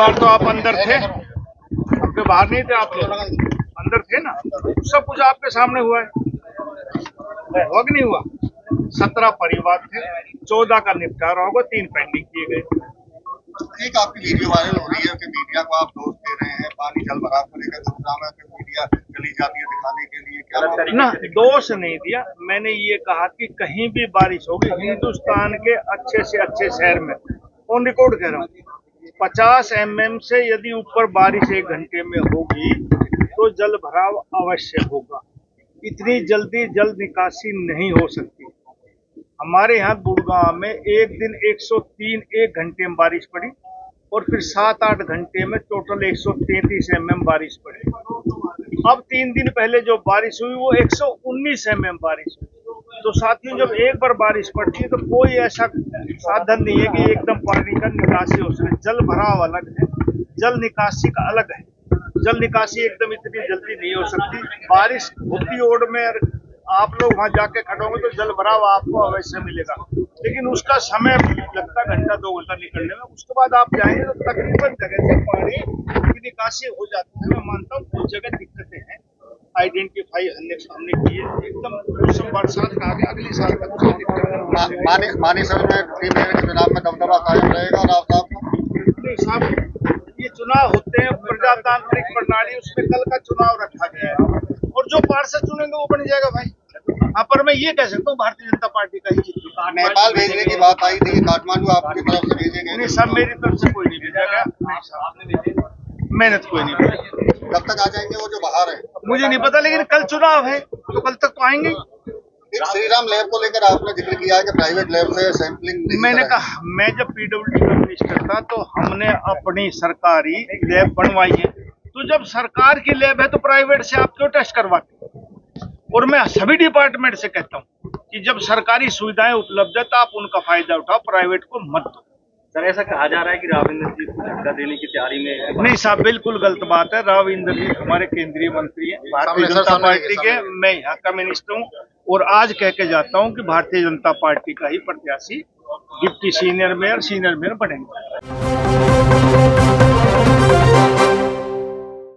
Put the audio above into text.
बार तो आप अंदर थे, आपके बाहर नहीं थे, आप लोग अंदर थे ना। सब कुछ आपके सामने हुआ है, हुआ कि नहीं हुआ। 17 परिवार थे, 14 का निपटारा होगा, 3 पेंडिंग किए गए। एक आपकी वीडियो वायरल हो रही है कि मीडिया को आप दोष दे रहे हैं, पानी जल भराव को लेकर दुर्नामा पे मीडिया चली जाती है दिखाने के लिए, क्या ना दोष नहीं दिया, मैंने ये कहा कि कहीं भी बारिश होगी हिंदुस्तान के अच्छे से अच्छे शहर में, ऑन रिकॉर्ड कह रहा हूँ, 50 mm से यदि ऊपर बारिश 1 घंटे में होगी तो जल भराव अवश्य होगा। इतनी जल्दी जल निकासी नहीं हो सकती। हमारे यहाँ गुड़गांव में एक दिन 103 1 घंटे में बारिश पड़ी और फिर 7-8 घंटे में टोटल 133 mm बारिश पड़ी। अब 3 दिन पहले जो बारिश हुई वो 119 mm बारिश हुई। तो साथियों, जब एक बार बारिश पड़ती है तो कोई ऐसा साधन नहीं है कि एकदम पानी का निकासी हो सके। जल भराव अलग है, जल निकासी का अलग है। जल निकासी एकदम इतनी जल्दी नहीं हो सकती। बारिश होती ओड में आप लोग वहां जाके खड़े होंगे तो जल भराव आपको अवश्य मिलेगा, लेकिन उसका समय लगता है 1-2 घंटा निकलने में। उसके बाद आप जाएंगे तो तकरीबन जगह से पानी की निकासी हो जाती है। मैं मानता हूँ कुछ जगह दिक्कतें हैं, आइडेंटिफाई हमने की है। एकदम मौसम बरसात का आगे अगले साल तक कोई दिक्कत मानी समय में टीम के चुनाव में दबदबा कायम रहेगा। और आप नहीं साहब, ये चुनाव होते हैं प्रजातांत्रिक प्रणाली, उसमें कल का चुनाव रखा गया है और जो पार्षद चुनेंगे वो बन जाएगा भाई। हाँ, पर मैं ये कह सकता हूँ भारतीय जनता पार्टी का ही जीतेगा। नेपाल भेजने की बात आई थी, काठमांडू आपकी तरफ से भेजे गए? नहीं सब मेरी तरफ से कोई नहीं भेजा गया, मेहनत कोई नहीं भेजा। कब तक आ जाएंगे वो जो बाहर है? मुझे नहीं पता, लेकिन कल चुनाव है तो कल तक तो आएंगे। एक श्रीराम लैब को लेकर आपने जिक्र किया है कि प्राइवेट लैब से सैंपलिंग मैंने कहा, मैं जब पीडब्ल्यूडी का मिनिस्टर था तो हमने अपनी सरकारी लैब बनवाई है। तो जब सरकार की लैब है तो प्राइवेट से आप क्यों टेस्ट करवाते? और मैं सभी डिपार्टमेंट से कहता हूँ कि जब सरकारी सुविधाएं उपलब्ध है तो आप उनका फायदा उठाओ, प्राइवेट को मत दो। सर, ऐसा कहा जा रहा है कि राव इंद्रजीत को झटका देने की तैयारी में। नहीं साहब, बिल्कुल गलत बात है। राव इंद्रजीत हमारे केंद्रीय मंत्री हैं, भारतीय जनता पार्टी के। मैं यहाँ का मिनिस्टर हूँ और आज कह के जाता हूँ कि भारतीय जनता पार्टी का ही प्रत्याशी डिप्टी सीनियर मेयर बनेंगे।